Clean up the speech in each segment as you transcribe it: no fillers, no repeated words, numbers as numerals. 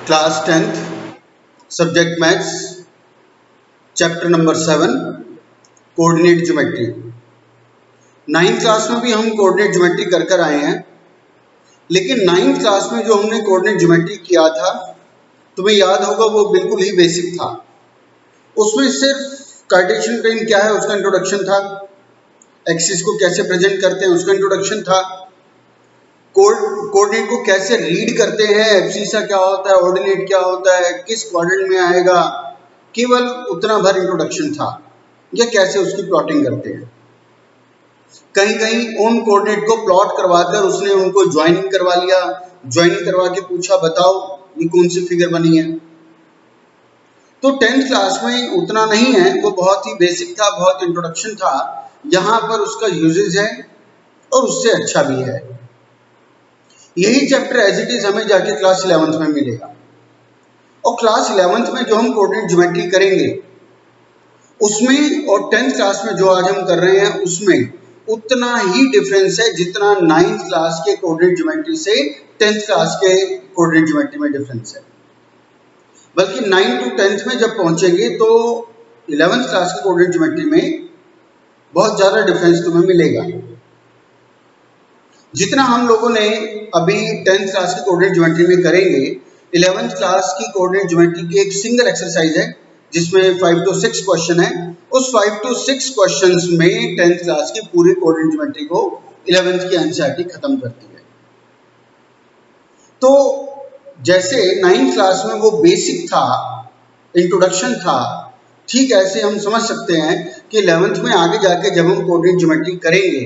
Class 10th subject maths chapter number 7 coordinate geometry. 9th class में भी हम coordinate geometry कर आए हैं, लेकिन 9th क्लास में जो हमने कोऑर्डिनेट ज्योमेट्री किया था तुम्हें याद होगा वो बिल्कुल ही बेसिक था। उसमें सिर्फ कार्टेशियन प्लेन क्या है उसका इंट्रोडक्शन था, एक्सिस को कैसे प्रेजेंट करते हैं उसका इंट्रोडक्शन था, कोऑर्डिनेट को कैसे रीड करते हैं, एब्सिसा क्या होता है, ऑर्डिनेट क्या होता है, किस क्वाड्रेंट में आएगा, केवल उतना भर इंट्रोडक्शन था। या कैसे उसकी प्लॉटिंग करते हैं। कहीं कहीं उन कोऑर्डिनेट को प्लॉट करवाकर उसने उनको ज्वाइनिंग करवा लिया, ज्वाइनिंग करवा के पूछा बताओ ये कौन सी फिगर बनी है। तो 10th क्लास में उतना नहीं है, वो बहुत ही बेसिक था, बहुत इंट्रोडक्शन था। यहाँ पर उसका यूजेज है और उससे अच्छा भी है। यही चैप्टर एज इट इज हमें जाके क्लास 11th में मिलेगा। और क्लास 11th में जो हम कोऑर्डिनेट ज्योमेट्री करेंगे उसमें और 10th क्लास में जो आज हम कर रहे हैं उसमें उतना ही डिफरेंस है जितना 9th क्लास के कोऑर्डिनेट ज्योमेट्री से 10th क्लास के कोऑर्डिनेट ज्योमेट्री में डिफरेंस है। बल्कि 9 to 10th में जब पहुंचेंगे तो 11th क्लास के कोऑर्डिनेट ज्योमेट्री में बहुत ज्यादा डिफरेंस तुम्हें मिलेगा। जितना हम लोगों ने अभी 10th क्लास के कोऑर्डिनेट ज्योमेट्री में करेंगे, 11th क्लास की कोऑर्डिनेट ज्योमेट्री की एक सिंगल एक्सरसाइज है जिसमें 5 to 6 क्वेश्चन है। उस 5 to 6 क्वेश्चंस में 10th क्लास की पूरी कोऑर्डिनेट ज्योमेट्री को 11th की एनसीईआरटी खत्म करती है। तो जैसे 9th क्लास में वो बेसिक था, इंट्रोडक्शन था, ठीक ऐसे हम समझ सकते हैं कि 11th में आगे जाके जब हम कोऑर्डिनेट ज्योमेट्री करेंगे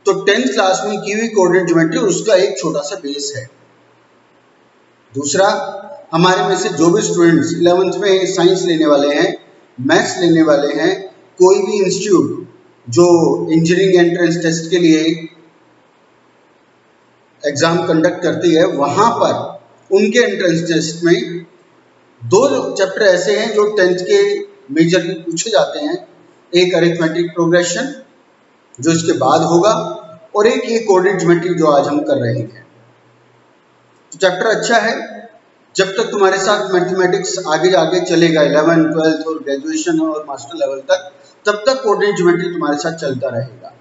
तो 10th क्लास में की हुई कोऑर्डिनेट ज्योमेट्री उसका एक छोटा सा बेस है। दूसरा, हमारे में से जो भी स्टूडेंट्स 11th में साइंस लेने वाले हैं, मैथ्स लेने वाले हैं, कोई भी इंस्टीट्यूट जो इंजीनियरिंग एंट्रेंस टेस्ट के लिए एग्जाम कंडक्ट करती है, वहां पर उनके एंट्रेंस टेस्ट में दो चैप्टर ऐसे हैं जो 10th के मेजरली पूछे जाते हैं। एक अरिथमेटिक प्रोग्रेशन जो इसके बाद होगा और एक ये कोऑर्डिनेट ज्योमेट्री जो आज हम कर रहे हैं। तो चैप्टर अच्छा है, जब तक तुम्हारे साथ मैथमेटिक्स आगे चलेगा 11th 12th और ग्रेजुएशन और मास्टर लेवल तक, तब तक कोऑर्डिनेट ज्योमेट्री तुम्हारे साथ चलता रहेगा।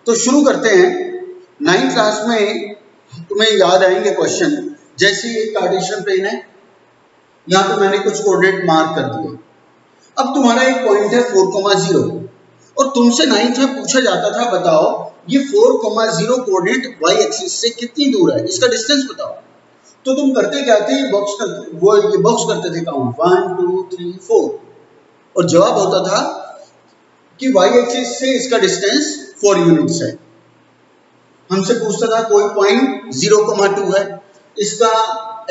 तो शुरू करते हैं। 9th क्लास में तुम्हें याद आएंगे क्वेश्चन, जैसे ये कार्टेशियन प्लेन है, यहाँ पे मैंने कुछ कोऑर्डिनेट मार्क कर दिए। अब तुम्हारा एक पॉइंट है 4,0 और तुमसे 9th में पूछा जाता था बताओ ये 4,0 कोऑर्डिनेट y एक्सिस से कितनी दूर है, इसका डिस्टेंस बताओ। तो तुम करते क्या थे, ये बॉक्स करते थे काउंट 1 2 3 4 और जवाब होता था कि y एक्सिस से इसका डिस्टेंस 4 यूनिट्स है। हमसे पूछता था कोई पॉइंट 0,2 है, इसका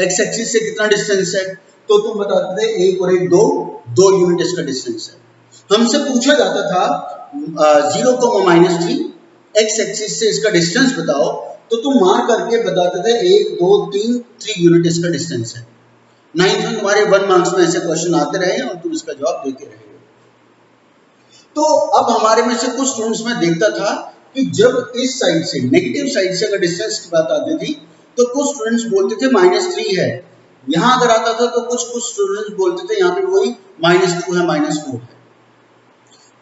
x एक्सिस से कितना डिस्टेंस है, तो तुम बताते थे 1 और 1 2 यूनिट इसका डिस्टेंस है। हमसे पूछा जाता था 0,-3 x एक्सिस से इसका डिस्टेंस बताओ, तो तुम मार्क करके बताते थे 1 2 3 यूनिट इसका डिस्टेंस है। 9th में तुम्हारे 1 मार्क्स में ऐसे क्वेश्चन आते रहे और तुम इसका जवाब देते रहे। तो अब हमारे में से कुछ स्टूडेंट्स में देखता था कि जब इस साइड से नेगेटिव साइड से अगर डिस्टेंस की बात आती थी तो कुछ स्टूडेंट्स बोलते थे -3 है। यहाँ अगर आता था तो कुछ स्टूडेंट्स बोलते थे यहाँ पे वही -2 है -4 है।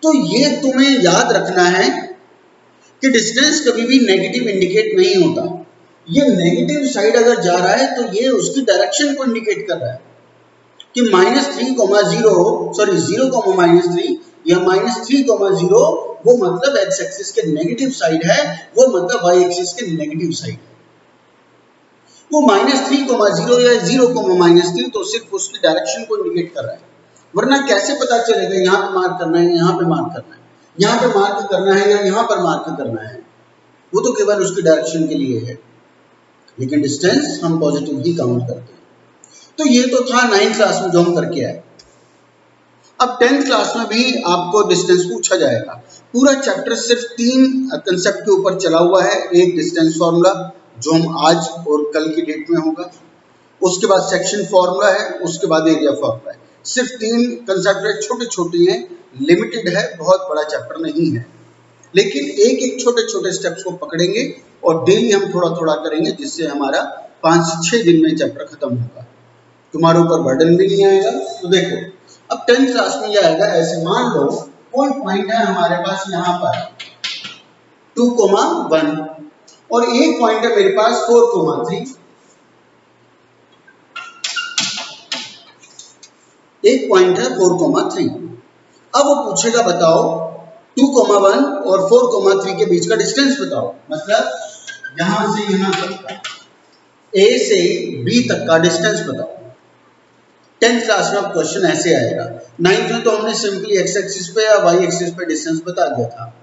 तो ये तुम्हें याद रखना है कि डिस्टेंस कभी भी नेगेटिव इंडिकेट नहीं होता। ये नेगेटिव साइड अगर जा रहा है तो ये उसकी डायरेक्शन को इंडिकेट कर रहा है कि -3,0 या -3,0 वो मतलब x एक्सिस के नेगेटिव साइड है, वो मतलब y एक्सिस के नेगेटिव साइड है। वो -3,0 या 0,-3 तो सिर्फ उसकी डायरेक्शन को इंडिकेट कर रहा है, वरना कैसे पता चलेगा यहाँ पे मार्क करना है, यहाँ पे मार्क करना है, यहाँ पे मार्क करना है या यहाँ पर मार्क करना है। वो तो केवल उसकी डायरेक्शन के लिए है, लेकिन डिस्टेंस हम पॉजिटिव ही काउंट करते हैं। तो ये तो था 9th क्लास में जो हम करके आए। अब 10th क्लास में भी आपको डिस्टेंस पूछा जाएगा। पूरा चैप्टर सिर्फ 3 कंसेप्ट के ऊपर चला हुआ है। एक डिस्टेंस फॉर्मूला जो हम आज और कल की डेट में होगा, उसके बाद सेक्शन फॉर्मूला है, उसके बाद एरिया फॉर्मूला है। सिर्फ 3 कंसेप्ट है, छोटे छोटे हैं, लिमिटेड है, बहुत बड़ा चैप्टर नहीं है, लेकिन एक एक छोटे छोटे स्टेप्स को पकड़ेंगे और डेली हम थोड़ा थोड़ा करेंगे, जिससे हमारा 5 से 6 दिन में चैप्टर खत्म होगा। तुम्हारे ऊपर बर्डन भी नहीं आएगा। तो देखो अब 10th क्लास में ये आएगा ऐसे, मान लो कोई पॉइंट है हमारे पास यहाँ पर 2,1 और एक पॉइंट है मेरे पास 4,3, एक पॉइंट है 4,3। अब वो पूछेगा बताओ 2,1 और 4,3 के बीच का डिस्टेंस बताओ, मतलब यहां से यहां तक का A से B तक का डिस्टेंस बताओ। 10th क्लास में क्वेश्चन ऐसे आएगा। 9th में तो हमने सिंपली x एक्सिस पे या y एक्सिस पे डिस्टेंस बता दिया था।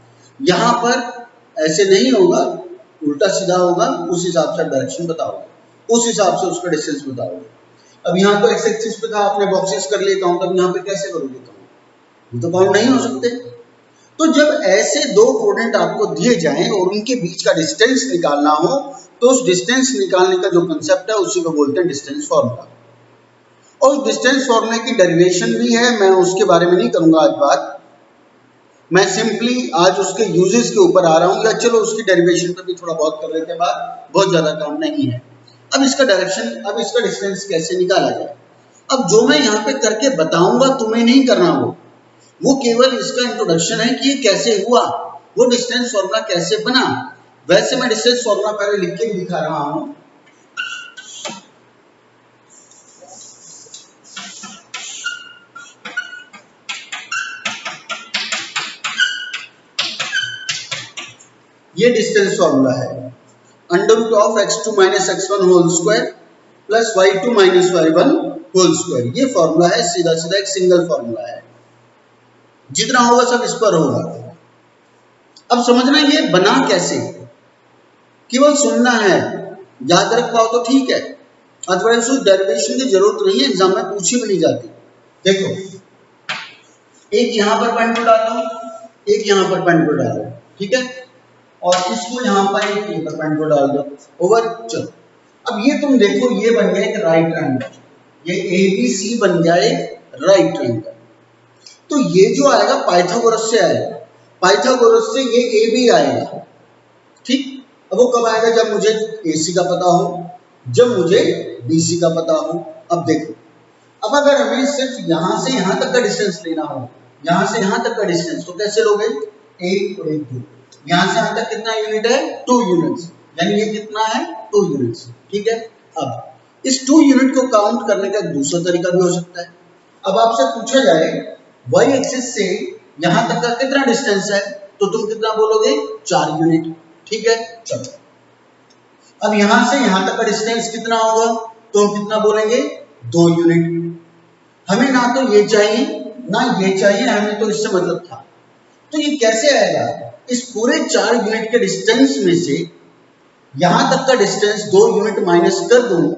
यहाँ पर ऐसे नहीं होगा, उल्टा सीधा होगा, उस हिसाब से डायरेक्शन बताओगे, उस हिसाब से उसका डिस्टेंस बताओगे। अब यहाँ तो x एक्सिस पे था, आपने बॉक्सेस कर लिए काउंट, अब यहाँ पे कैसे करोगे काउंट? ये तो काउंट नहीं हो सकते। तो जब ऐसे दो कोऑर्डिनेट आपको दिए जाएं और उनके बीच का डिस्टेंस निकालना हो, तो उस डिस्टेंस निकालने का जो कंसेप्ट है उसी को बोलते हैं डिस्टेंस फॉर्मूला। और डिस्टेंस फॉर्मूले की डेरिवेशन भी है, मैं उसके बारे में नहीं करूंगा आज बात, मैं सिंपली आज उसके यूजेस के ऊपर आ रहा हूं, या चलो उसकी डेरिवेशन पे भी थोड़ा बहुत कर लेते हैं बात, बहुत ज्यादा काम नहीं है। अब इसका डायरेक्शन, अब इसका डिस्टेंस कैसे निकाला जाए। अब जो मैं यहाँ पे करके बताऊंगा तुम्हें नहीं करना, वो केवल इसका इंट्रोडक्शन है कि ये कैसे हुआ, वो डिस्टेंस फॉर्मूला कैसे बना। वैसे मैं डिस्टेंस फॉर्मूला पहले लिख के भी दिखा रहा हूं। ये डिस्टेंस फॉर्मूला है under root of x2 minus x1 whole square plus y2 minus y1 whole square. ये फॉर्मूला है, सीधा सीधा एक सिंगल फॉर्मूला है, जितना होगा सब इस पर होगा। अब समझना ये बना कैसे, केवल सुनना है, याद रख पाओ तो ठीक है, अदरवाइज उस डेरिवेशन की जरूरत नहीं है, एग्जाम में पूछी भी नहीं जाती। देखो एक यहां पर पॉइंट को डालो, एक यहां पर पॉइंट को डालो, ठीक है, और इसको यहां पर एक पॉइंट को डाल दो, ओवर। चलो अब ये तुम देखो, ये बन गया एक राइट ट्रायंगल, ये ABC बन गया एक राइट ट्रायंगल। तो ये जो आएगा पाइथागोरस से आएगा, पाइथागोरस से ये AB आएगा, ठीक। अब वो कब आएगा, जब मुझे AC का पता हो, जब मुझे BC का पता हो। अब देखो, अब अगर हमें सिर्फ यहां से यहां तक का डिस्टेंस लेना हो, यहां से यहां तक का डिस्टेंस, तो कैसे लोगे, 1 और 1 2, यहां से यहां तक कितना यूनिट है, 2 यूनिट्स, यानी ये कितना है, 2 यूनिट्स, ठीक है। अब इस 2 यूनिट को काउंट करने का दूसरा तरीका भी हो सकता है। अब आपसे पूछा जाए y एक्सिस से यहां तक का कितना डिस्टेंस है, तो तुम कितना बोलोगे, 4 यूनिट, ठीक है। चलो अब यहां से यहां तक का डिस्टेंस कितना होगा, तो हम कितना बोलेंगे, 2 यूनिट। हमें ना तो ये चाहिए ना ये चाहिए, हमें तो इससे मतलब था। तो ये कैसे आएगा, इस पूरे 4 यूनिट के डिस्टेंस में से यहां तक का डिस्टेंस 2 यूनिट माइनस कर दूं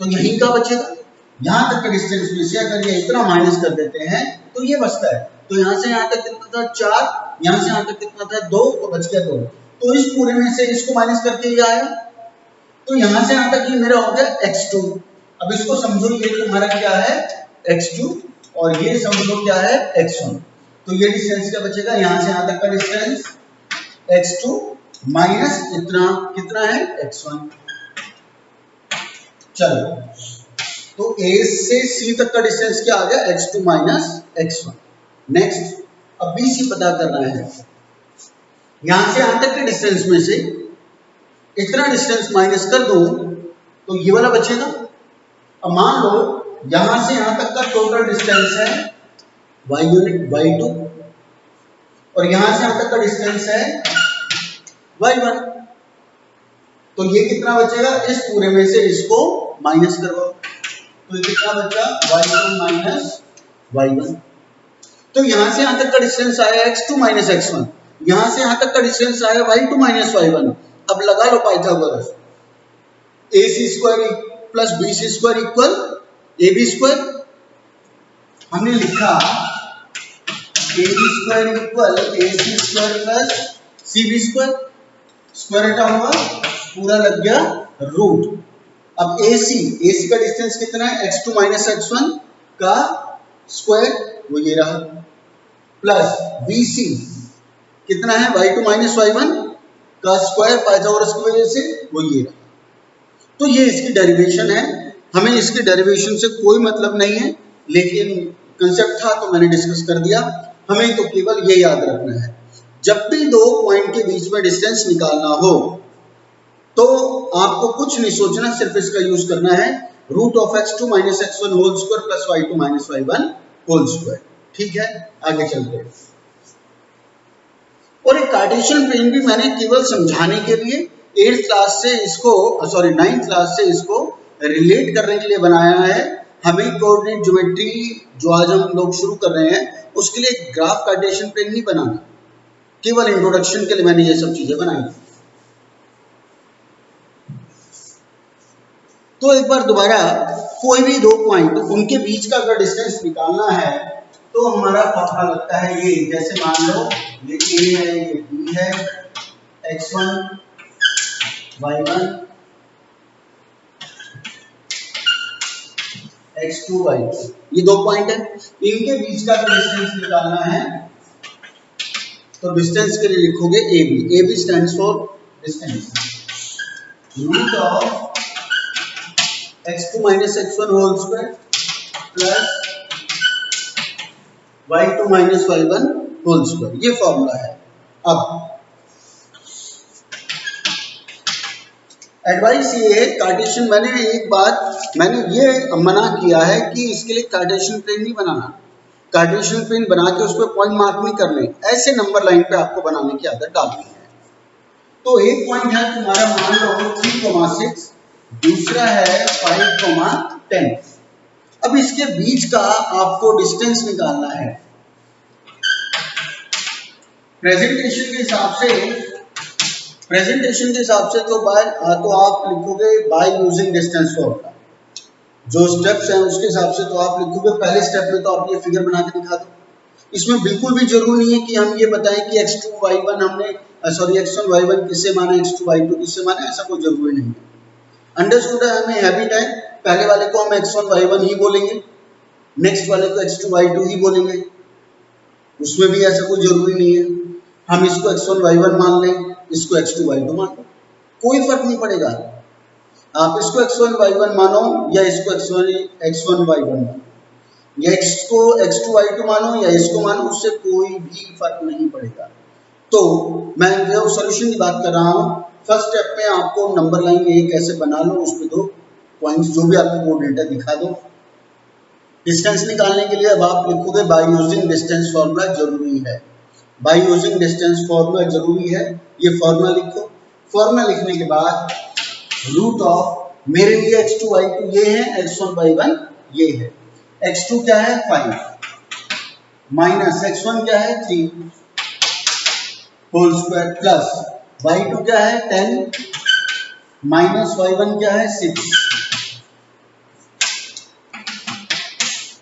तो यहीं का बचेगा। यहां तक के डिस्टेंस में से अगर ये इतना माइनस कर देते हैं तो ये बचता है। तो यहां से यहां तक कितना था, 4, यहां से यहां तक कितना था, 2, तो बच गया 2। तो इस पूरे में से इसको माइनस करके ये आया, तो यहां से यहां तक ये मेरा हो गया x2। अब इसको समझो, ये तुम्हारा क्या है, x2, और ये समझो क्या है, x1। तो ये डिस्टेंस क्या बचेगा, यहां से यहां तक का डिस्टेंस x2 माइनस इतना, कितना है, x1। चलो तो A से C तक का डिस्टेंस क्या आ गया, x2 माइनस x1। नेक्स्ट अब BC पता करना है, यहां से यहां तक के डिस्टेंस में से इतना डिस्टेंस माइनस कर दूं तो ये वाला बचेगा। अब मान लो यहां से यहां तक का टोटल डिस्टेंस है y यूनिट, y2, और यहां से यहां तक का डिस्टेंस है y1, तो ये कितना बचेगा, इस पूरे में से इसको माइनस करवाओ, तो ये कितना बचा, y2 माइनस y1। तो यहां से यहां तक का डिस्टेंस आया x2 माइनस x1, यहां से यहां तक का डिस्टेंस आया y2 माइनस y1। अब लगा लो Pythagoras, AC square plus BC square equal AB square. हमने लिखा AB square equal AC square plus CB square, square हटा हुआ, पूरा लग गया रूट। अब AC का डिस्टेंस कितना है, x2 माइनस x1 का स्क्वायर, वो ये रहा, प्लस BC कितना है, y2 माइनस y1 का स्क्वायर पाइथागोरस की वजह से, वो ये रहा। तो ये इसकी डेरिवेशन है हमें इसके डेरिवेशन से कोई मतलब नहीं है, लेकिन कंसेप्ट था तो मैंने डिस्कस कर दिया। हमें तो केवल ये याद रखना है, जब भी दो पॉइंट के बीच में डिस्टेंस निकालना हो तो आपको कुछ नहीं सोचना, सिर्फ इसका यूज करना है root of x2 minus x1 whole square plus y2 minus y1 whole square. ठीक है, आगे चलते हैं। और एक कार्टेशियन प्लेन भी मैंने केवल समझाने के लिए 9th क्लास से इसको रिलेट करने के लिए बनाया है। हमें कोऑर्डिनेट ज्योमेट्री जो आज हम लोग शुरू कर रहे हैं उसके लिए ग्राफ कार्टेशियन प्लेन नहीं बनाना, केवल इंट्रोडक्शन के लिए मैंने ये सब चीजें बनाई। तो एक बार दोबारा, कोई भी दो पॉइंट उनके बीच का अगर डिस्टेंस निकालना है तो हमारा फॉर्मूला लगता है ये, जैसे मान लो ये a है, ये b है, x1 y1 x2 y2, ये दो पॉइंट है, इनके बीच का अगर डिस्टेंस निकालना है तो डिस्टेंस के लिए लिखोगे ab। ab stands for distance, root of x2 minus x1 whole square plus y2 minus y1 whole square, ये फॉर्मूला है। अब एडवाइस ये है, कार्टेशियन मैंने ये मना किया है कि इसके लिए कार्टेशियन प्लेन नहीं बनाना, कार्टेशियन प्लेन बना के उस पर पॉइंट मार्क नहीं करने, ऐसे नंबर लाइन पे आपको बनाने की आदत डालनी है। तो एक पॉइंट है तुम्हारा, मान लो 3,6, दूसरा है 5,10। अब इसके बीच का आपको डिस्टेंस निकालना है। प्रेजेंटेशन के हिसाब से तो आप लिखोगे बाय यूजिंग डिस्टेंस फॉर्मूला, जो स्टेप्स हैं उसके हिसाब से तो आप लिखोगे। पहले स्टेप में तो आप ये फिगर बना के दिखा दो। इसमें बिल्कुल भी जरूरी नहीं है कि हम ये बताएं कि x2 y1 x1 y1 किससे माना, x2 y2 किससे माना, ऐसा कोई जरूरी नहीं है। अंडरस्टूड है, हमें हैबिट है, पहले वाले को हम x1 y1 ही बोलेंगे, नेक्स्ट वाले को x2 y2 ही बोलेंगे, उसमें भी ऐसा कोई जरूरी नहीं है हम इसको x1 y1 मान लें, इसको x2 y2 मान लो, कोई फर्क नहीं पड़ेगा। आप इसको x1 y1 मानो या इसको x1 y1 मानो, या इसको x2 y2 मानो या इसको मानो, उससे कोई भी फर्क नहीं पड़ेगा। तो मैं जो सॉल्यूशन की बात कर रहा हूँ, फर्स्ट स्टेप में आपको नंबर लाइन एक ऐसे बना लो, उसमें दो पॉइंट्स जो भी आपको कोऑर्डिनेट है दिखा दो। डिस्टेंस निकालने के लिए अब आप लिखोगे बाय यूजिंग डिस्टेंस फॉर्मूला जरूरी है, बाय यूजिंग डिस्टेंस फॉर्मूला जरूरी है, ये फॉर्मूला लिखो। फॉर्मूला लिखने के बाद रूट ऑफ, मेरे लिए x2 y2 ये है, x1 y1 ये है, x2 क्या है 5 माइनस x1 क्या है 3 होल स्क्वायर प्लस y2 क्या है 10 माइनस y1 क्या है 6।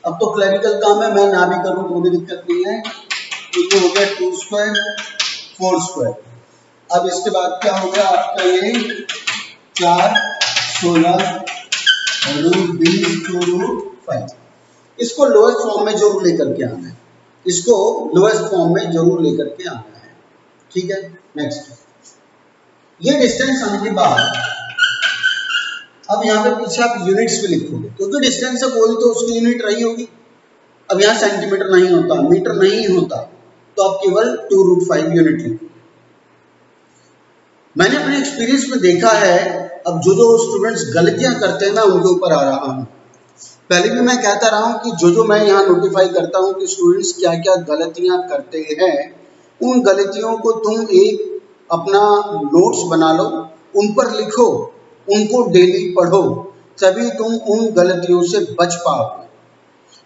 अब तो क्लरिकल काम है, मैं ना भी करूं तो भी दिक्कत नहीं है। तो ये हो गया 2 स्क्वायर 4 स्क्वायर। अब इसके बाद क्या हो गया आपका ये 4 16 रूट 20 2 रूट 5। इसको लोएस्ट फॉर्म में जरूर लेकर के आना है, इसको लोएस्ट फॉर्म में जरूर लेकर के आना है। ठीक है, नेक्स्ट ये डिस्टेंस आने के बाद अब यहाँ पे पीछे आप यूनिट्स भी लिखोगे, क्योंकि डिस्टेंस है कोई तो उसकी यूनिट रही होगी। अब यहाँ सेंटीमीटर नहीं होता, मीटर नहीं होता, तो आप केवल 2 रूट 5 यूनिट लिखोगे। मैंने अपने एक्सपीरियंस में देखा है, अब जो स्टूडेंट्स गलतियां करते हैं मैं उनके ऊपर आ रहा हूँ। पहले भी मैं कहता रहा हूँ कि जो मैं यहाँ नोटिफाई करता हूँ कि स्टूडेंट्स क्या क्या गलतियां करते हैं, उन गलतियों को तुम एक अपना नोट्स बना लो, उन पर लिखो, उनको डेली पढ़ो, तभी तुम उन गलतियों से बच पाओगे।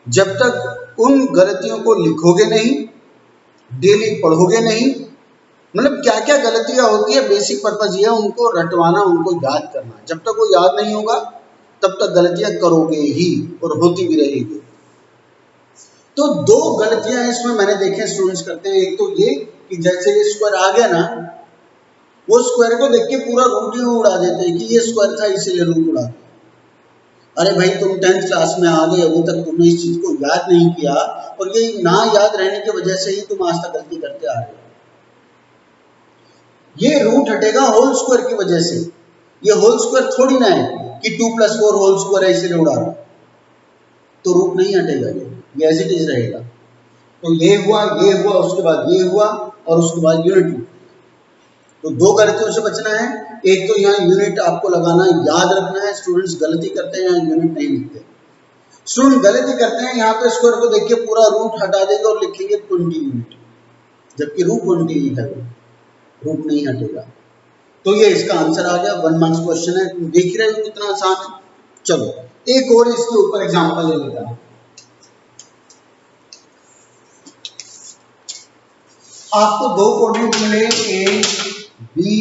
जब तक उन गलतियों को लिखोगे नहीं, डेली पढ़ोगे नहीं, मतलब क्या क्या गलतियां होती है, बेसिक पर्पज ये है उनको रटवाना, उनको याद करना। जब तक वो याद नहीं होगा तब तक गलतियां करोगे ही और होती भी रहेगी। तो 2 गलतियां इसमें मैंने देखे स्टूडेंट्स करते हैं। एक तो ये कि जैसे ये स्क्वायर आ गया ना, वो स्क्वायर को देख के पूरा रूट ही उड़ा देते हैं कि ये स्क्वायर था इसीलिए रूट उड़ा दिया। अरे भाई, तुम 10th क्लास में आ गए, अभी तक तुमने इस चीज को याद नहीं किया, और ये ना याद रहने की वजह से ही तुम आज तक गलती करते आ रहे हो। ये रूट हटेगा होल स्क्वायर की वजह से, ये होल स्क्वायर थोड़ी ना है कि 2 + 4 होल स्क्वायर है इसलिए उड़ा रहा, तो रूट नहीं हटेगा, ये एज इट इज रहेगा। तो ये हुआ, उसके बाद ये हुआ और उसके बाद यूनिट हुआ। तो दो गलतियों से बचना है। एक तो यहाँ यूनिट आपको लगाना याद रखना है, स्टूडेंट्स गलती करते हैं यहाँ यूनिट नहीं लिखते। स्टूडेंट गलती करते हैं यहाँ पे स्क्वायर को देख के पूरा रूट हटा देंगे और लिखेंगे 20 यूनिट, जबकि रूट 20 है, रूट नहीं हटेगा। तो ये इसका आंसर आ गया, 1 मार्क्स क्वेश्चन है। तुम देख रहे हो कितना आसान है। चलो एक और इसके ऊपर एग्जांपल ले लेता हूं। आपको दो कोऑर्डिनेट मिले ए बी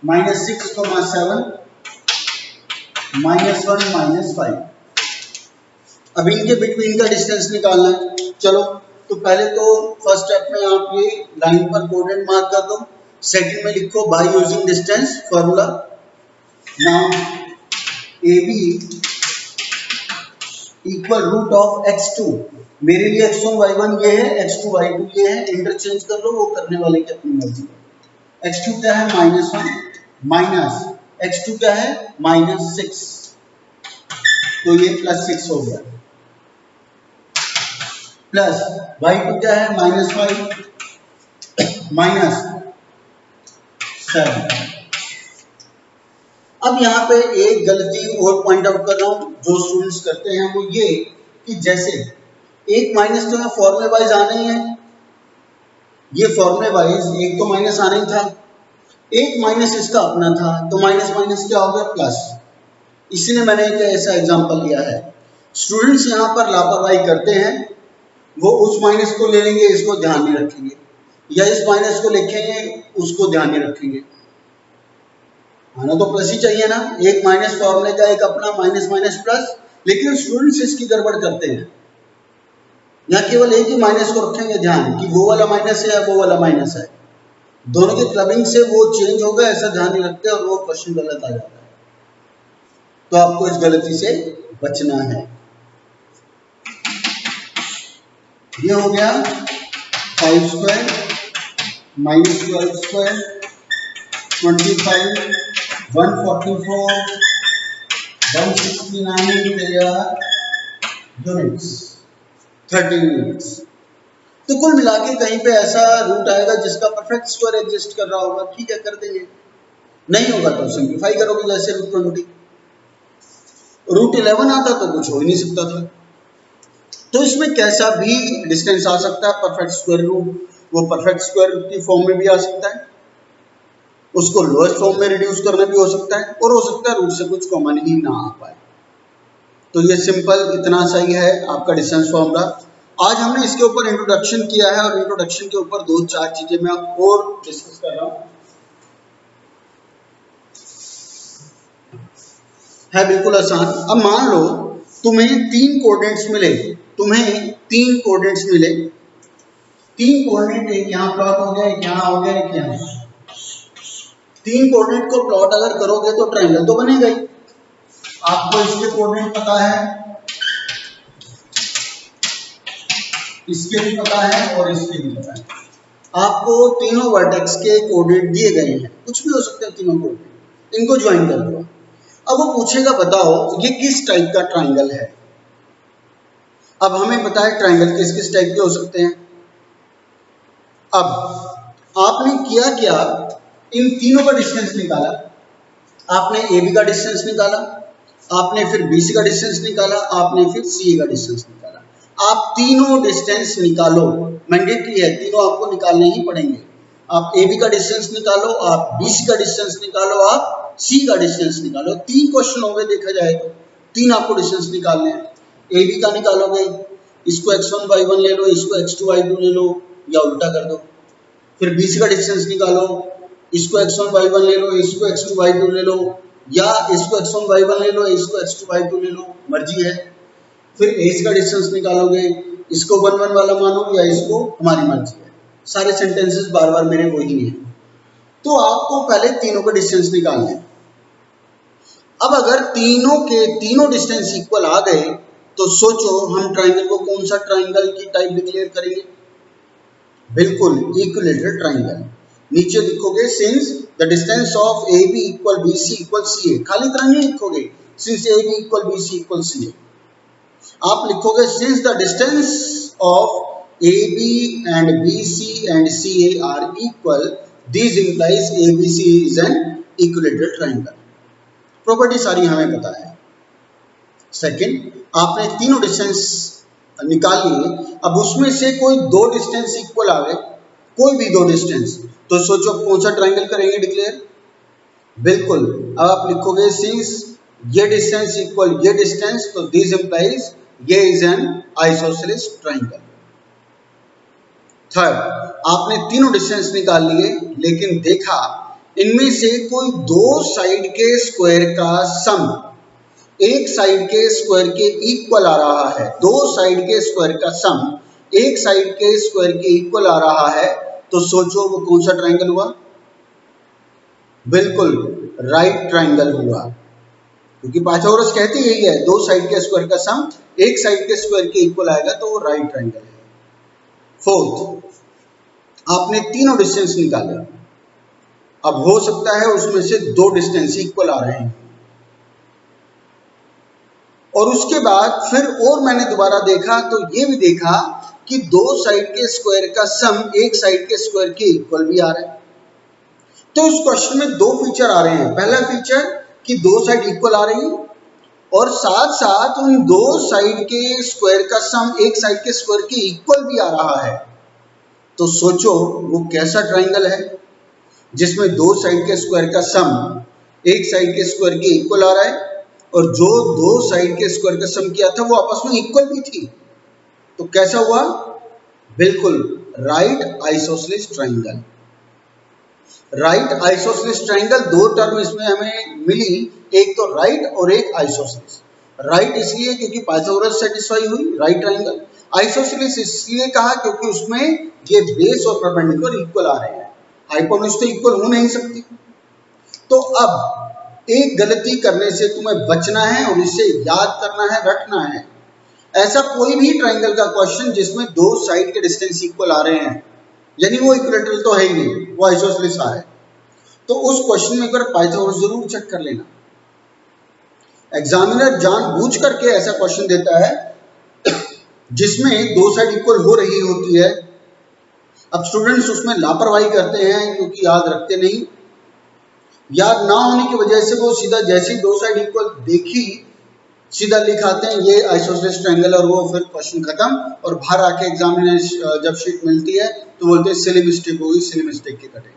-6, -7, -1, -5। अब इनके बिटवीन का डिस्टेंस निकालना है। चलो तो पहले तो फर्स्ट स्टेप में आप ये लाइन पर कोऑर्डिनेट मार्क कर दो। सेकंड में लिखो by using distance formula. Now A B equal root of x2। मेरे लिए x1 y1 ये है, x2 y2 ये है, इंटरचेंज कर लो, वो करने वाले की अपनी मर्जी है। x2 क्या है -1 माइनस x2 क्या है -6, तो ये +6 हो गया, प्लस y2 क्या है -5 माइनस 7। अब यहाँ पे एक गलती और पॉइंट आउट कर रहा हूँ जो स्टूडेंट्स करते हैं, वो ये कि जैसे एक माइनस तो यहाँ फॉर्मूले वाइज आना ही है, ये फॉर्मूले वाइज एक तो माइनस आना ही था, एक माइनस इसका अपना था, तो माइनस माइनस क्या हो गया प्लस। इसीलिए मैंने एक ऐसा एग्जांपल लिया है। स्टूडेंट्स यहाँ पर लापरवाही करते हैं, वो उस माइनस को ले लेंगे, इसको ध्यान नहीं रखेंगे, या इस माइनस को लिखेंगे उसको ध्यान नहीं रखेंगे। आना तो प्लस ही चाहिए ना, एक माइनस फॉर्मूले का एक अपना, माइनस माइनस प्लस। लेकिन स्टूडेंट्स इसकी गड़बड़ करते हैं, यहाँ केवल एक ही माइनस को रखेंगे ध्यान कि वो वाला माइनस है या वो वाला माइनस है, दोनों की क्लबिंग से वो चेंज होगा, ऐसा ध्यान नहीं रखते और वो क्वेश्चन गलत आ जाता है। तो आपको इस गलती से बचना है। ये हो गया 5 स्क्वायर -12 स्क्वायर 25 144 169 यूनिट्स 30 यूनिट्स। तो कुल मिला के कहीं पे ऐसा रूट आएगा जिसका परफेक्ट स्क्वायर एग्जिस्ट कर रहा होगा, ठीक है कर देंगे, नहीं होगा तो सिंप्लीफाई करोगे, जैसे रूट 11 आता तो कुछ हो ही नहीं सकता था। तो इसमें कैसा भी डिस्टेंस आ सकता है, परफेक्ट स्क्वायर रूट, वो परफेक्ट स्क्वायर रूट की फॉर्म में भी आ सकता है, उसको लोएस्ट फॉर्म में रिड्यूस करना भी हो सकता है, और हो सकता है रूट से कुछ कॉमन ही ना आ पाए। तो ये सिंपल इतना सही है आपका डिस्टेंस फॉर्मूला। आज हमने इसके ऊपर इंट्रोडक्शन किया है, और इंट्रोडक्शन के ऊपर 2-4 चीजें मैं और डिस्कस कर रहा हूं, है बिल्कुल आसान। अब मान लो तुम्हें 3 कोऑर्डिनेट्स मिले, तीन कोऑर्डिनेट, एक यहाँ प्लॉट हो गया, एक यहाँ हो गया, एक यहाँ। 3 कोऑर्डिनेट को प्लॉट अगर करोगे तो ट्रायंगल तो बनेगा ही। आपको इसके कोऑर्डिनेट पता है, इसके भी पता है और इसके भी पता है। आपको तीनों वर्टेक्स के कोऑर्डिनेट दिए गए हैं, कुछ भी हो सकते हैं तीनों कोऑर्डिनेट, इनको ज्वाइन कर दो। अब वो पूछेगा बताओ ये किस टाइप का ट्रायंगल है। अब हमें पता है ट्रायंगल किस किस टाइप के हो सकते हैं। अब आपने किया क्या, इन तीनों का डिस्टेंस निकाला, आपने ए बी का डिस्टेंस निकाला, आपने फिर बी सी का डिस्टेंस निकाला, आपने फिर सी ए का डिस्टेंस निकाला। आप तीनों डिस्टेंस निकालो, मैंडेटरी है, तीनों आपको निकालने ही पड़ेंगे। आप ए बी का डिस्टेंस निकालो, आप बी सी का डिस्टेंस निकालो, आप सी का डिस्टेंस निकालो। 3 क्वेश्चन हो गए देखा जाए तो, 3 आपको डिस्टेंस निकालने हैं। ए बी का निकालोगे, इसको x1 y1 ले लो, इसको x2 y2 ले लो, या उल्टा कर दो। फिर बी सी का डिस्टेंस निकालो, इसको x1 y1 ले लो, इसको x2 y2 ले लो, या इसको x1 y1 ले लो, इसको x2 y2 ले लो, मर्जी है। फिर ए सी का डिस्टेंस निकालोगे, इसको 1 1 वाला मानो या इसको, हमारी मर्जी है। सारे सेंटेंसेस बार बार मेरे वही हैं। तो आपको पहले तीनों का डिस्टेंस निकालना है। अब अगर तीनों के तीनों डिस्टेंस इक्वल आ गए तो सोचो हम ट्राइंगल को कौन सा ट्राइंगल की टाइप डिक्लेयर करेंगे। बिल्कुल इक्विलैटरल ट्राइंगल। नीचे लिखोगे since the distance of A B equal B C equal C A, खाली तरह नहीं लिखोगे since A B equal B C equal C A, आप लिखोगे since the distance of A B and B C and C A are equal this implies A B C is an equilateral triangle. Property सारी हमें पता है। Second, आपने तीनों distance निकाल लिए, अब उसमें से कोई दो डिस्टेंस इक्वल आ गए, कोई भी दो डिस्टेंस, तो सोचो कौन सा ट्राइंगल करेंगे डिक्लेयर। बिल्कुल, अब आप लिखोगे सिंस ये डिस्टेंस इक्वल ये डिस्टेंस, तो दिस इंप्लाइज ये is an isosceles triangle. Third, आपने तीनों डिस्टेंस निकाल लिए, लेकिन देखा इनमें से कोई दो साइड के स्क्वायर का सम एक साइड के स्क्वायर के इक्वल आ रहा है, दो साइड के स्क्वायर का सम एक साइड के स्क्वायर के इक्वल आ रहा है, तो सोचो वो कौन सा ट्राइंगल हुआ। बिल्कुल राइट ट्राइंगल हुआ, क्योंकि पाइथागोरस कहते यही है, दो साइड के स्क्वायर का सम एक साइड के स्क्वायर के इक्वल आएगा तो वो राइट ट्राइंगल है। फोर्थ, आपने तीनों डिस्टेंस निकाले, अब हो सकता है उसमें से दो डिस्टेंस इक्वल आ रहे हैं, और उसके बाद फिर और मैंने दोबारा देखा तो ये भी देखा कि दो साइड के स्क्वायर का सम एक साइड के स्क्वायर के इक्वल भी आ रहा है। तो इस क्वेश्चन में दो फीचर आ रहे हैं, पहला फीचर कि दो साइड इक्वल आ रही है, और साथ साथ उन दो साइड के स्क्वायर का सम एक साइड के स्क्वायर के इक्वल भी आ रहा है। तो सोचो वो कैसा ट्राइंगल है जिसमें दो साइड के स्क्वायर का सम एक साइड के स्क्वायर के इक्वल आ रहा है, और जो दो साइड के स्क्वायर का सम किया था वो आपस में इक्वल भी थी। तो कैसा हुआ? बिल्कुल right isosceles triangle. Right isosceles triangle, दो टर्म इसमें हमें मिली, एक तो राइट और एक आइसोसेलेस। राइट इसलिए क्योंकि पाइथागोरस सेटिस्फाई हुई राइट ट्राइंगल, आइसोसेलेस इसलिए कहा क्योंकि उसमें ये बेस और परपेंडिकुलर इक्वल आ रहे हैं, हाइपोटेन्यूज तो इक्वल हो नहीं सकती। तो अब एक गलती करने से तुम्हें बचना है और इसे याद करना है, रटना है। ऐसा कोई भी ट्राइंगल का क्वेश्चन जिसमें दो साइड के डिस्टेंस इक्वल आ रहे हैं, यानी वो इक्विलेटरल तो है ही नहीं, वो आइसोसेलेस आ है, तो उस क्वेश्चन में एक बार पाइथागोरस जरूर चेक कर लेना। एग्जामिनर जानबूझ करके ऐसा क्वेश्चन देता है जिसमें दो साइड इक्वल हो रही होती है। अब स्टूडेंट्स उसमें लापरवाही करते हैं क्योंकि याद रखते नहीं, याद ना होने की वजह से वो सीधा जैसे ही दो साइड इक्वल देखी सीधा लिखाते हैं ये आइसोसेलेस ट्रायंगल, और वो फिर क्वेश्चन खत्म, और बाहर आके एग्जामिनर जब शीट मिलती है तो बोलते हैं सिली मिस्टेक होगी, सिली मिस्टेक के कटे।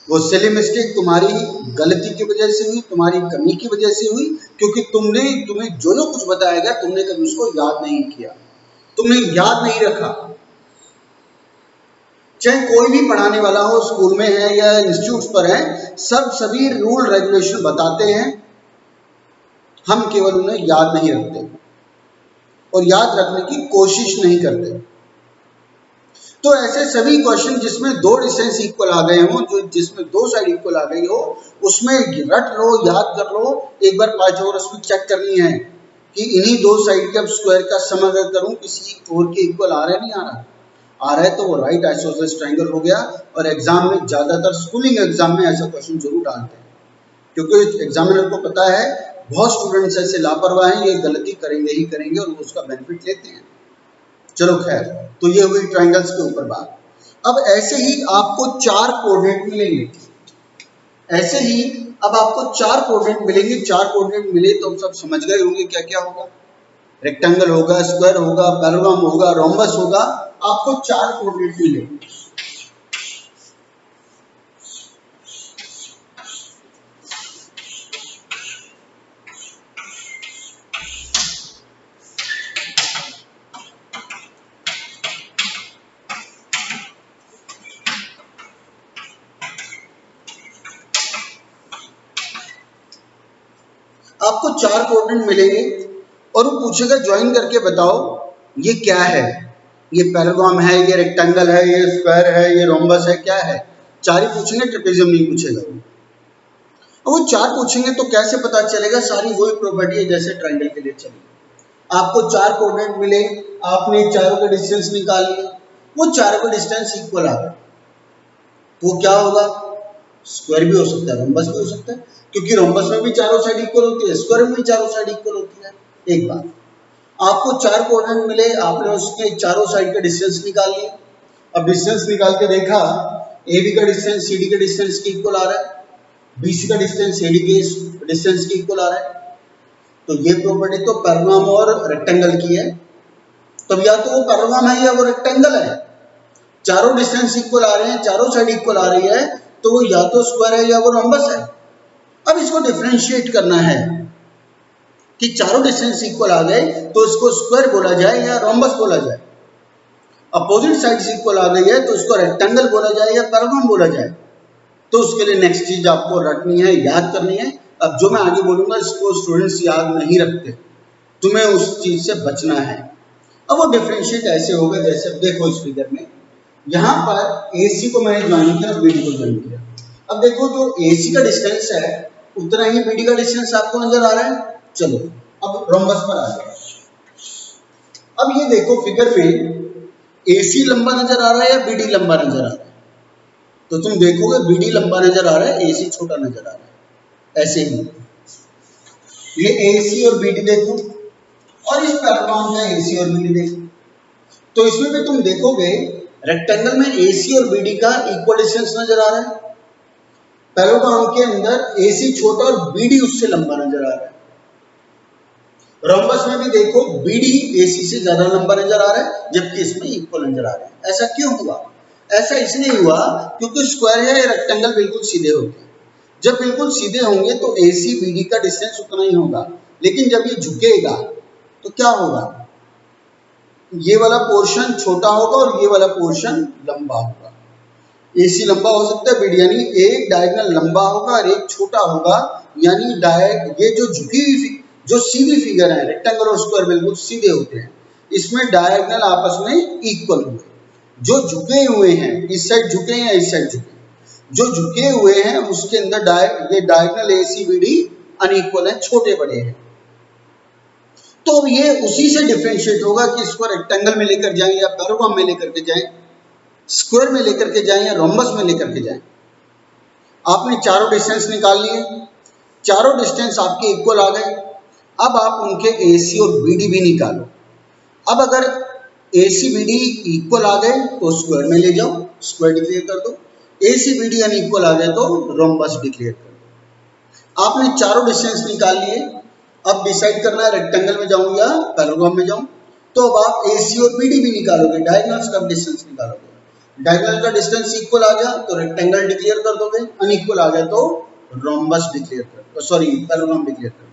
वो सिली मिस्टेक तुम्हारी गलती की वजह से हुई, तुम्हारी कमी की वजह से हुई, क्योंकि तुम्हें जो कुछ बताया गया तुमने कभी उसको याद नहीं किया, तुमने याद नहीं रखा। चाहे कोई भी पढ़ाने वाला हो, स्कूल में है या इंस्टीट्यूट पर है, सभी रूल रेगुलेशन बताते हैं, हम केवल उन्हें याद नहीं रखते और याद रखने की कोशिश नहीं करते। तो ऐसे सभी क्वेश्चन जिसमें दो डिस्टेंस इक्वल आ गए हो, जो जिसमें दो साइड इक्वल आ गई हो, उसमें रट लो, याद कर लो। एक बार पाइथागोरस भी चेक करनी है कि इन्हीं दो साइड के अब स्क्वायर का सम अगर करूं किसी और के इक्वल आ रहा है, नहीं आ रहा, आ रहा है तो वो राइट आइसोसेलेस ट्रायंगल हो गया। और एग्जाम में ज्यादातर स्कूलिंग एग्जाम में ऐसा क्वेश्चन जरूर डालते हैं, क्योंकि एग्जामिनर को पता है बहुत स्टूडेंट्स ऐसे लापरवाह हैं, ये गलती करेंगे ही करेंगे और उसका बेनिफिट लेते हैं। चलो खैर, तो ये हुई ट्रायंगल्स के ऊपर बात। अब ऐसे ही आपको चार कोऑर्डिनेट मिलेंगे, ऐसे ही अब आपको चार कोऑर्डिनेट मिलेंगे। चार कोऑर्डिनेट मिले तो हम सब समझ गए होंगे क्या क्या होगा। रेक्टेंगल होगा, स्क्वायर होगा, पैराग्राम होगा, रोम्बस होगा। आपको चार कोऑर्डिनेट मिले। आपको चार कोऑर्डिनेट मिलेंगे और वो पूछेगा ज्वाइन करके बताओ ये क्या है, ये पैराग्राम है, ये रेक्टेंगल है, ये स्क्वायर है, ये रोम्बस है, क्या है। चार ही पूछेंगे, ट्रेपेजियम नहीं पूछेगा। वो चार पूछेंगे तो कैसे पता चलेगा? सारी वही प्रॉपर्टी है जैसे ट्रायंगल के लिए चलेगी। आपको चार कोऑर्डिनेट मिले, आपने चारों का डिस्टेंस निकाल लिया, वो चारों का डिस्टेंस इक्वल आ गया। तो क्या होगा, स्क्वायर भी हो सकता है, रोम्बस भी हो सकता है, क्योंकि रोम्बस में भी चारों साइड इक्वल होती है, स्क्वायर में भी चारों साइड इक्वल होती है। एक बात, आपको चार कोऑर्डिनेट मिले, आपने उसके चारों साइड के डिस्टेंस निकाल लिए। अब डिस्टेंस निकाल के देखा, ए बी का डिस्टेंस सी डी के डिस्टेंस के इक्वल आ रहा है, बी सी का डिस्टेंस ए डी के डिस्टेंस के इक्वल आ रहा है। तो ये प्रॉपर्टी तो पैरेललोग्राम और रेक्टेंगल की है। तब या तो वो पैरेललोग्राम है या वो रेक्टेंगल है। चारों डिस्टेंस इक्वल आ रहे हैं, चारों साइड इक्वल आ रही है, तो वो या तो स्क्वायर है या वो रोम्बस है। अब इसको डिफरेंशिएट करना है कि चारों डिस्टेंस इक्वल आ गए तो इसको स्क्वायर बोला जाए या रोम्बस बोला जाए। अपोजिट साइड्स इक्वल आ गई है तो इसको रेक्टेंगल बोला जाए या पैरेललोग्राम बोला जाए। तो उसके लिए नेक्स्ट चीज आपको रटनी है, याद करनी है। अब जो मैं आगे बोलूंगा इसको स्टूडेंट्स याद नहीं रखते, तुम्हें उस चीज से बचना है। अब वो डिफरेंशिएट ऐसे होगा, जैसे देखो इस फिगर में, यहाँ पर AC को मैंने ज्वाइन किया और BD को ज्वाइन किया। अब देखो जो AC का डिस्टेंस है उतना ही BD का डिस्टेंस आपको नजर आ रहा है। चलो अब रोम्बस पर आ जाए। अब ये देखो फिगर में AC लंबा नजर आ रहा है या BD लंबा नजर आ रहा है, तो तुम देखोगे BD लंबा नजर आ रहा है, AC छोटा नजर आ रहा है। ऐसे ही ये AC और BD देखो, और इस पैरेललोग्राम का AC और BD देखो, तो इसमें भी तुम देखोगे रेक्टेंगल में AC और BD का इक्वल डिस्टेंस नजर आ रहा है। पैरेललोग्राम के अंदर AC छोटा और BD उससे लंबा नजर आ रहा है। रोम्बस में भी देखो BD AC से ज्यादा लंबा नजर आ रहा है, जबकि इसमें इक्वल नजर आ रहा है। ऐसा क्यों हुआ? ऐसा इसलिए हुआ क्योंकि स्क्वायर या रेक्टेंगल बिल्कुल सीधे होते हैं। जब बिल्कुल सीधे होंगे तो AC BD का डिस्टेंस उतना ही होगा, लेकिन जब ये झुकेगा तो क्या होगा, ये वाला पोर्शन छोटा होगा और ये वाला पोर्शन लंबा होगा। AC लंबा हो सकता है BD, यानी एक डायगोनल लंबा होगा और एक छोटा होगा, यानी ये जो झुकी हुई जो सीधी फिगर है, रेक्टेंगल और स्क्वायर बिल्कुल सीधे होते हैं, इसमें डायगोनल आपस में इक्वल हुए। जो झुके हुए हैं इस साइड झुके या इस साइड झुके, जो झुके हुए हैं उसके अंदर ये डायगोनल AC BD अनइक्वल है, छोटे बड़े हैं। तो अब ये उसी से डिफरेंशिएट होगा कि इसको रेक्टेंगल में लेकर जाएं या पैरेललोग्राम में लेकर के जाएं, स्क्वायर में लेकर के जाएं या रोम्बस में लेकर के जाएं। आपने चारों डिस्टेंस निकाल लिए, चारों डिस्टेंस आपके इक्वल आ गए। अब आप उनके AC और BD भी निकालो। अब अगर AC BD इक्वल आ गए तो स्क्वायर में ले जाओ, स्क्वायर डिक्लेयर कर दो। AC BD अनइक्वल आ गए तो रोम्बस डिक्लेयर कर दो। आपने चारों डिस्टेंस निकाल लिए, अब डिसाइड करना है रेक्टेंगल में जाऊं या पैरेललोग्राम में जाऊं। तो अब आप AC और BD भी निकालोगे, डायगोनल्स का डिस्टेंस निकालोगे। डायगोनल का डिस्टेंस इक्वल आ गया तो रेक्टेंगल डिक्लेयर कर दोगे, अनइक्वल आ गया तो रोम्बस डिक्लेयर कर दो, सॉरी पैरेललोग्राम डिक्लेयर कर दो।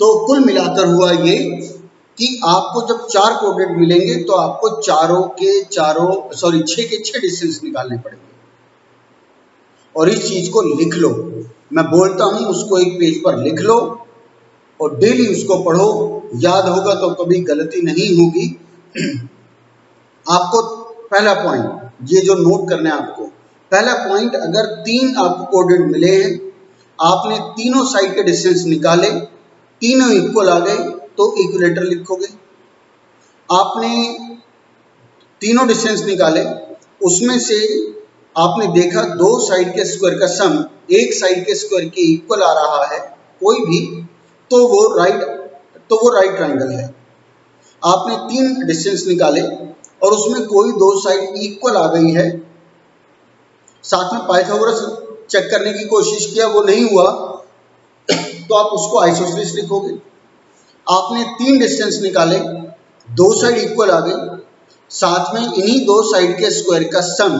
तो कुल मिलाकर हुआ ये कि आपको जब चार कोऑर्डिनेट मिलेंगे तो आपको छह के छह डिस्टेंस निकालने पड़ेंगे। और इस चीज को लिख लो, मैं बोलता हूं उसको एक पेज पर लिख लो और डेली उसको पढ़ो, याद होगा तो कभी गलती नहीं होगी। आपको पहला पॉइंट, ये जो नोट करना है आपको, पहला पॉइंट, अगर तीन आपको कोऑर्डिनेट मिले हैं, आपने तीनों साइड के डिस्टेंस निकाले, तीनों इक्वल आ गए तो इक्विलेटर लिखोगे। आपने तीनों डिस्टेंस निकाले, उसमें से आपने देखा दो साइड के स्क्वायर का सम एक साइड के स्क्वायर के इक्वल आ रहा है कोई भी, तो वो राइट ट्रायंगल है। आपने तीन डिस्टेंस निकाले और उसमें कोई दो साइड इक्वल आ गई है, साथ में पाइथागोरस चेक करने की कोशिश किया, वो नहीं हुआ तो आप उसको आइसोसेलेस लिखोगे। आपने तीन डिस्टेंस निकाले, दो साइड इक्वल आ गई, साथ में इन्हीं दो साइड के स्क्वायर का सम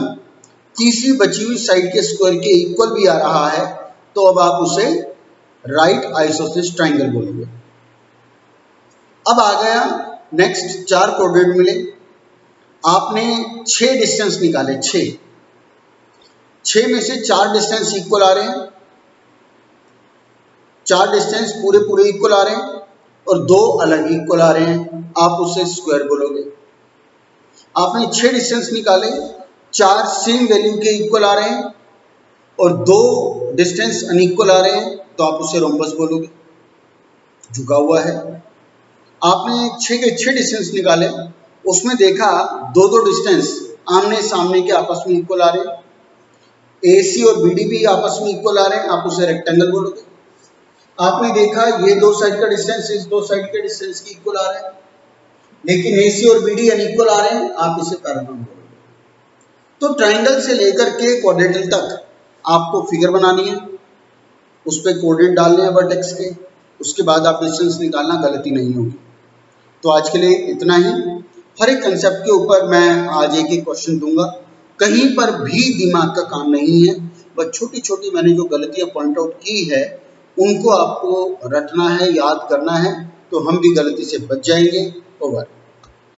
तीसरी बची हुई साइड के स्क्वायर के इक्वल भी आ रहा है, तो अब आप उसे राइट आइसोसेलेस ट्रायंगल बोलेंगे। अब आ गया नेक्स्ट, चार कोऑर्डिनेट मिले, आपने 6 डिस्टेंस निकाले, 6 में से 4 डिस्टेंस इक्वल आ रहे हैं, 4 डिस्टेंस पूरे इक्वल आ रहे हैं और 2 अलग इक्वल आ रहे हैं, आप उसे स्क्वायर बोलोगे। आपने 6 डिस्टेंस निकाले, 4 सेम वैल्यू के इक्वल आ रहे हैं और 2 डिस्टेंस अनइक्वल आ रहे हैं, तो आप उसे रोम्बस बोलोगे, झुका हुआ है। आपने 6 के 6 डिस्टेंस निकाले, उसमें देखा दो डिस्टेंस आमने सामने के आपस में इक्वल आ रहे हैं, AC और BD भी आपस में इक्वल आ रहे हैं, आप उसे रेक्टेंगल बोलोगे। आपने देखा ये दो साइड का डिस्टेंस इस दो साइड के डिस्टेंस की इक्वल आ रहा है, लेकिन AC और BD अनइक्वल आ रहे हैं, आप इसे पैरागॉन बोलोगे। तो ट्राइंगल से लेकर के क्वाड्रेंगल तक आपको फिगर बनानी है, उस पर कोऑर्डिनेट डालने हैं वर्टेक्स के, उसके बाद आप डिस्टेंस निकालना, गलती नहीं होगी। तो आज के लिए इतना ही। हर एक कंसेप्ट के ऊपर मैं आज एक एक क्वेश्चन दूंगा, कहीं पर भी दिमाग का काम नहीं है, बस छोटी छोटी मैंने जो गलतियां पॉइंट आउट की है उनको आपको रटना है, याद करना है, तो हम भी गलती से बच जाएंगे। ओवर।